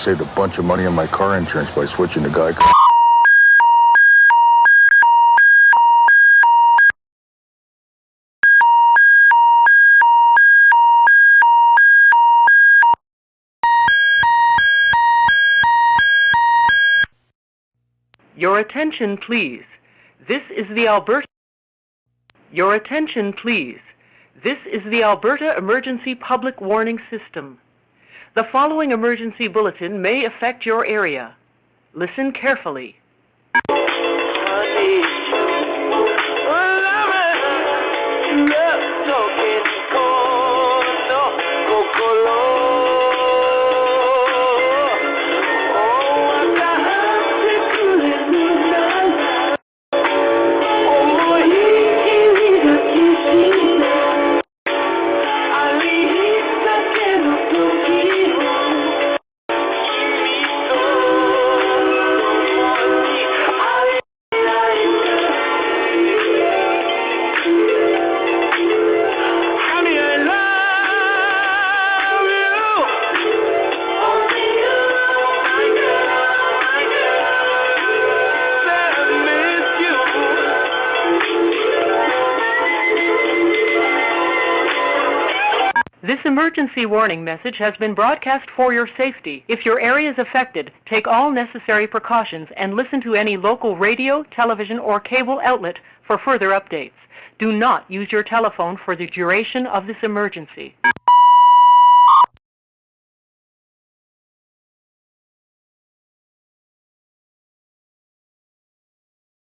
Saved a bunch of money on my car insurance by switching to Geico. Your attention, please. This is the Alberta. Your attention, please. This is the Alberta Emergency Public Warning System. The following emergency bulletin may affect your area. Listen carefully. This emergency warning message has been broadcast for your safety. If your area is affected, take all necessary precautions and listen to any local radio, television, or cable outlet for further updates. Do not use your telephone for the duration of this emergency.